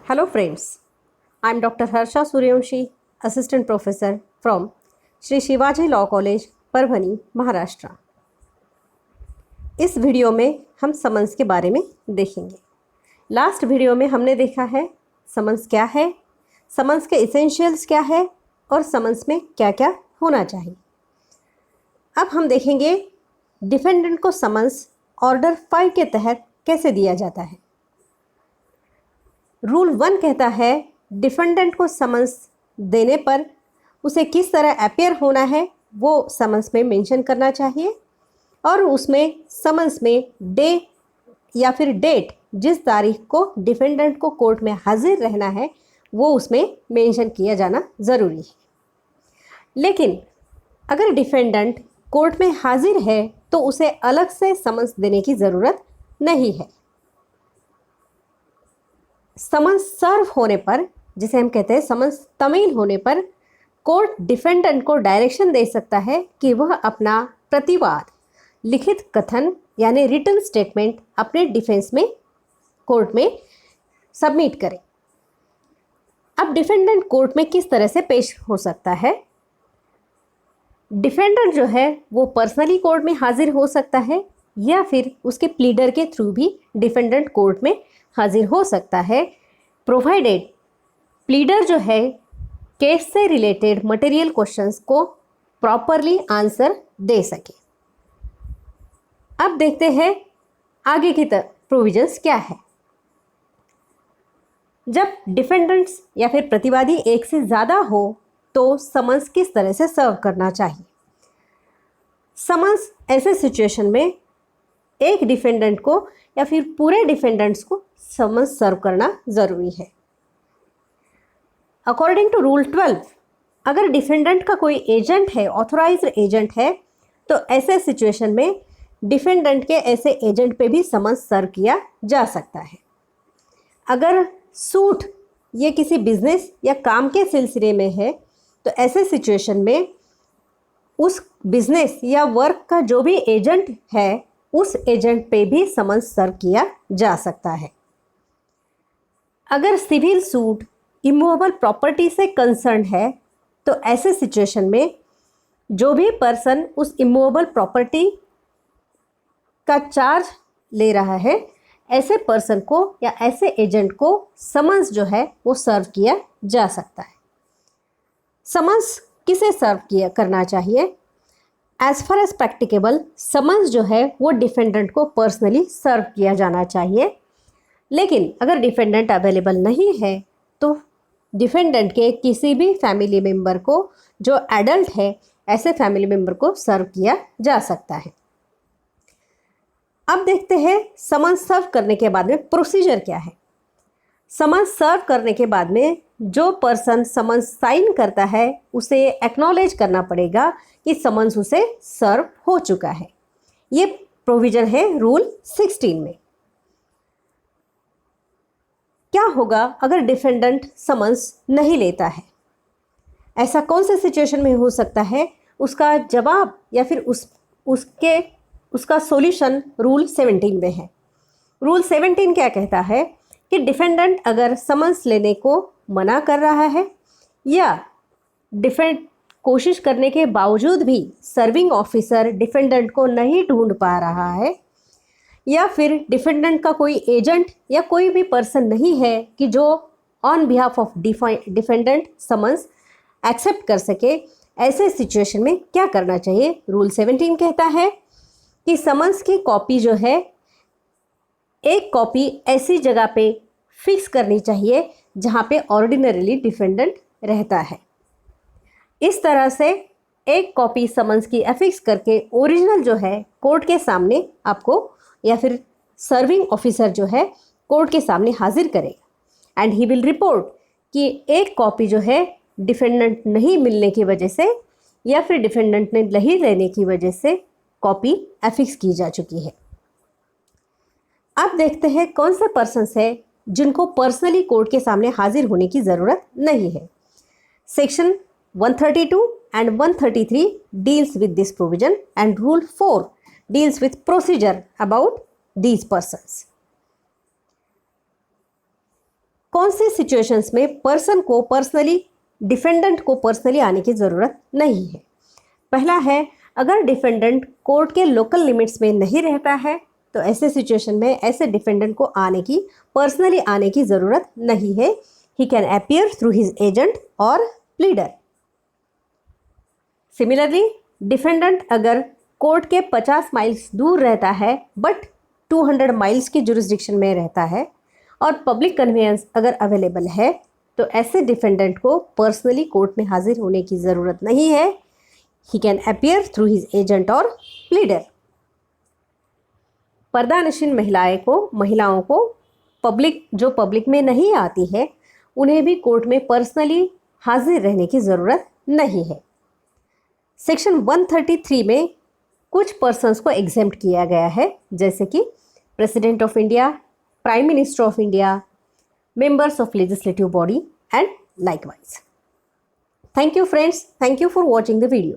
Hello friends, I am Dr. Harsha Suryavanshi, Assistant Professor from Shri Shivaji Law College, Parbhani, Maharashtra. इस video में हम summons के बारे में देखेंगे। लास्ट वीडियो में हमने देखा है समन्स क्या है, समन्स के इसेंशियल्स क्या है और समन्स में क्या क्या होना चाहिए। अब हम देखेंगे डिफेंडेंट को समन्स ऑर्डर 5 के तहत कैसे दिया जाता है। रूल 1 कहता है डिफेंडेंट को समन्स देने पर उसे किस तरह अपीयर होना है वो समन्स में मेंशन करना चाहिए और उसमें समन्स में डे या फिर डेट जिस तारीख को डिफेंडेंट को कोर्ट में हाजिर रहना है वो उसमें मेंशन किया जाना ज़रूरी है। लेकिन अगर डिफेंडेंट कोर्ट में हाजिर है तो उसे अलग से समन्स देने की ज़रूरत नहीं है। समन्स सर्व होने पर, जिसे हम कहते हैं समन्स तमील होने पर, कोर्ट डिफेंडेंट को डायरेक्शन दे सकता है कि वह अपना प्रतिवाद लिखित कथन यानी रिटन स्टेटमेंट अपने डिफेंस में कोर्ट में सबमिट करे। अब डिफेंडेंट कोर्ट में किस तरह से पेश हो सकता है? डिफेंडेंट जो है वो पर्सनली कोर्ट में हाजिर हो सकता है या फिर उसके प्लीडर के थ्रू भी डिफेंडेंट कोर्ट में हाजिर हो सकता है, प्रोवाइडेड प्लीडर जो है केस से रिलेटेड मटेरियल क्वेश्चंस को प्रॉपरली आंसर दे सके। अब देखते हैं आगे की प्रोविजंस क्या है। जब डिफेंडेंट्स या फिर प्रतिवादी एक से ज़्यादा हो तो समन्स किस तरह से सर्व करना चाहिए। समन्स ऐसे सिचुएशन में एक डिफेंडेंट को या फिर पूरे डिफेंडेंट्स को समन्स सर्व करना ज़रूरी है। अकॉर्डिंग टू रूल 12, अगर डिफेंडेंट का कोई एजेंट है, ऑथोराइज्ड एजेंट है, तो ऐसे सिचुएशन में डिफेंडेंट के ऐसे एजेंट पे भी समन्स सर्व किया जा सकता है। अगर सूट ये किसी बिजनेस या काम के सिलसिले में है तो ऐसे सिचुएशन में उस बिजनेस या वर्क का जो भी एजेंट है उस एजेंट पे भी समन्स सर्व किया जा सकता है। अगर सिविल सूट इमूवेबल प्रॉपर्टी से कंसर्न है तो ऐसे सिचुएशन में जो भी पर्सन उस इमूवेबल प्रॉपर्टी का चार्ज ले रहा है ऐसे पर्सन को या ऐसे एजेंट को समन्स जो है वो सर्व किया जा सकता है। समन्स किसे सर्व किया करना चाहिए? As far as practicable summons जो है वो डिफेंडेंट को पर्सनली सर्व किया जाना चाहिए। लेकिन अगर डिफेंडेंट अवेलेबल नहीं है तो डिफेंडेंट के किसी भी फैमिली मेम्बर को जो एडल्ट है ऐसे फैमिली मेम्बर को सर्व किया जा सकता है। अब देखते हैं समन्स सर्व करने के बाद में प्रोसीजर क्या है। समन्स सर्व करने के बाद में जो पर्सन समन्स साइन करता है उसे एक्नॉलेज करना पड़ेगा कि समन्स उसे सर्व हो चुका है। ये प्रोविजन है रूल 16 में। क्या होगा अगर डिफेंडेंट समन्स नहीं लेता है? ऐसा कौन से सिचुएशन में हो सकता है? उसका जवाब या फिर उसका सॉल्यूशन रूल 17 में है। रूल 17 क्या कहता है कि डिफेंडेंट अगर समन्स लेने को मना कर रहा है या डिफेंड कोशिश करने के बावजूद भी सर्विंग ऑफिसर डिफेंडेंट को नहीं ढूंढ पा रहा है या फिर डिफेंडेंट का कोई एजेंट या कोई भी पर्सन नहीं है कि जो on behalf of defendant summons accept कर सके, ऐसे सिचुएशन में क्या करना चाहिए? रूल 17 कहता है कि समन्स की कॉपी जो है एक कॉपी ऐसी जगह पे फिक्स करनी चाहिए जहाँ पे ऑर्डिनरीली डिफेंडेंट रहता है। इस तरह से एक कॉपी समन्स की अफिक्स करके ओरिजिनल जो है कोर्ट के सामने आपको या फिर सर्विंग ऑफिसर जो है कोर्ट के सामने हाजिर करेगा एंड ही विल रिपोर्ट कि एक कॉपी जो है डिफेंडेंट नहीं मिलने की वजह से या फिर डिफेंडेंट ने नहीं लेने की वजह से कॉपी अफिक्स की जा चुकी है। अब देखते हैं कौन से पर्सन्स है जिनको पर्सनली कोर्ट के सामने हाजिर होने की ज़रूरत नहीं है। Section 132 and 133 deals with this provision and rule 4 deals with procedure about these persons. कौन सी सिचुएशंस में पर्सन को पर्सनली, डिफेंडेंट को पर्सनली आने की ज़रूरत नहीं है? पहला है, अगर डिफेंडेंट कोर्ट के लोकल लिमिट्स में नहीं रहता है तो ऐसे सिचुएशन में ऐसे डिफेंडेंट को पर्सनली आने की ज़रूरत नहीं है. He can appear through his agent और प्लीडर. सिमिलरली, डिफेंडेंट अगर कोर्ट के 50 माइल्स दूर रहता है बट 200 माइल्स की जुरिस्डिक्शन में रहता है और पब्लिक कन्वेंस अगर अवेलेबल है तो ऐसे डिफेंडेंट को पर्सनली कोर्ट में हाजिर होने की ज़रूरत नहीं है. He can appear through his agent और प्लीडर. पर्दानशीन महिलाओं को पब्लिक में नहीं आती है, उन्हें भी कोर्ट में पर्सनली हाजिर रहने की ज़रूरत नहीं है. सेक्शन 133 में कुछ पर्सन्स को एग्जेम्प्ट किया गया है, जैसे कि president of India, prime minister of India, members of legislative body and likewise. Thank you friends, thank you for watching the video.